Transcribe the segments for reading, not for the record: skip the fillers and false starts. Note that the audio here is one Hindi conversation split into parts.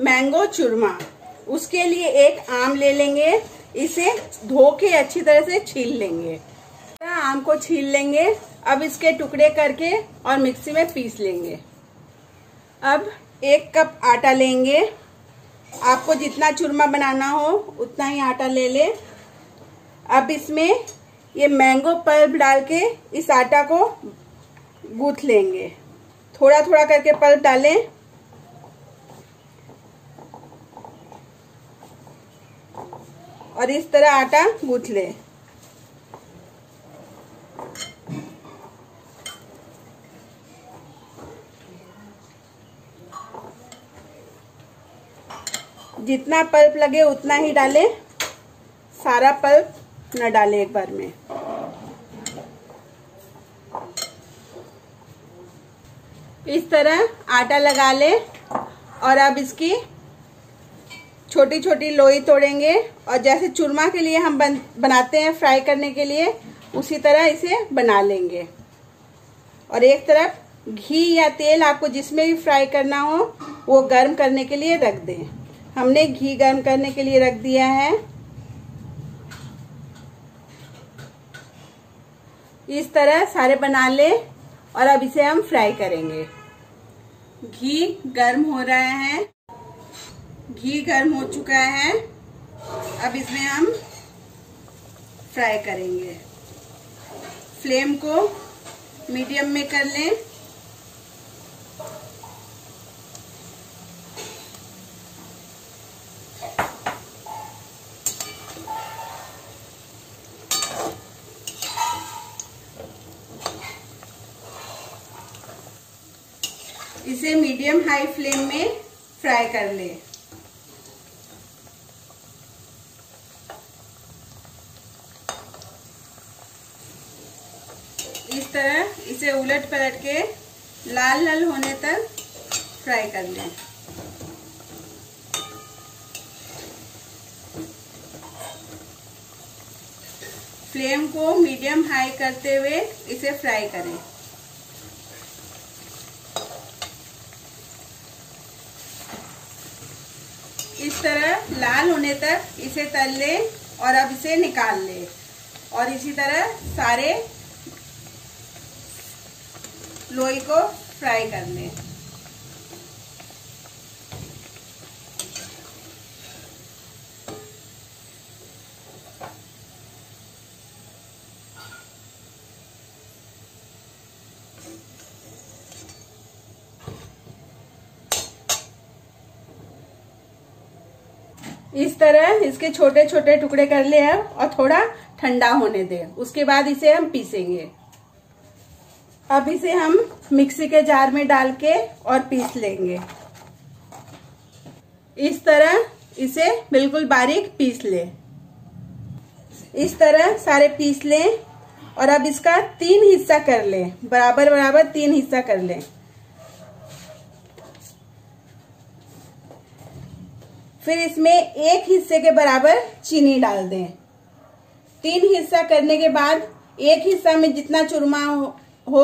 मैंगो चूरमा। उसके लिए एक आम ले लेंगे, इसे धो के अच्छी तरह से छील लेंगे। आम को छील लेंगे। अब इसके टुकड़े करके और मिक्सी में पीस लेंगे। अब 1 कप आटा लेंगे। आपको जितना चूरमा बनाना हो उतना ही आटा ले ले। अब इसमें ये मैंगो पल्प डाल के इस आटा को गूंथ लेंगे। थोड़ा थोड़ा करके पल्प डालें और इस तरह आटा गूंथ लें। जितना पल्प लगे उतना ही डालें, सारा पल्प न डालें एक बार में। इस तरह आटा लगा ले और अब इसकी छोटी छोटी लोई तोड़ेंगे और जैसे चूरमा के लिए हम बनाते हैं फ्राई करने के लिए, उसी तरह इसे बना लेंगे। और एक तरफ घी या तेल आपको जिसमें भी फ्राई करना हो वो गर्म करने के लिए रख दें। हमने घी गर्म करने के लिए रख दिया है। इस तरह सारे बना ले और अब इसे हम फ्राई करेंगे। घी गर्म हो रहा है। घी गर्म हो चुका है। अब इसमें हम फ्राई करेंगे। फ्लेम को मीडियम में कर लें। इसे मीडियम हाई फ्लेम में फ्राई कर ले। इस तरह इसे उलट पलट के लाल लाल होने तक फ्राई कर लें। फ्लेम को मीडियम हाई करते हुए इसे फ्राई करें। इस तरह लाल होने तक इसे तल ले और अब इसे निकाल ले और इसी तरह सारे लोई को फ्राई कर ले। इस तरह इसके छोटे छोटे टुकड़े कर ले और थोड़ा ठंडा होने दे। उसके बाद इसे हम पीसेंगे। अब इसे हम मिक्सी के जार में डाल के और पीस लेंगे। इस तरह इसे बिल्कुल बारीक पीस ले। इस तरह सारे पीस लें और अब इसका 3 हिस्सा कर लें। बराबर बराबर 3 हिस्सा कर लें। फिर इसमें 1 हिस्से के बराबर चीनी डाल दें। 3 हिस्सा करने के बाद 1 हिस्सा में जितना चूरमा हो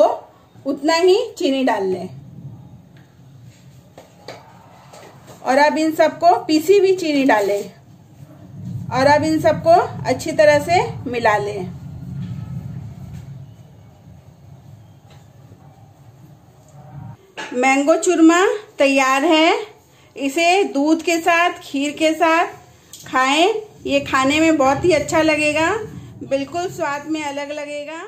उतना ही चीनी डाल लें। और अब इन सबको पीसी हुई चीनी डालें और अब इन सबको अच्छी तरह से मिला लें। मैंगो चूरमा तैयार है। इसे दूध के साथ, खीर के साथ खाएं। ये खाने में बहुत ही अच्छा लगेगा। बिल्कुल स्वाद में अलग लगेगा।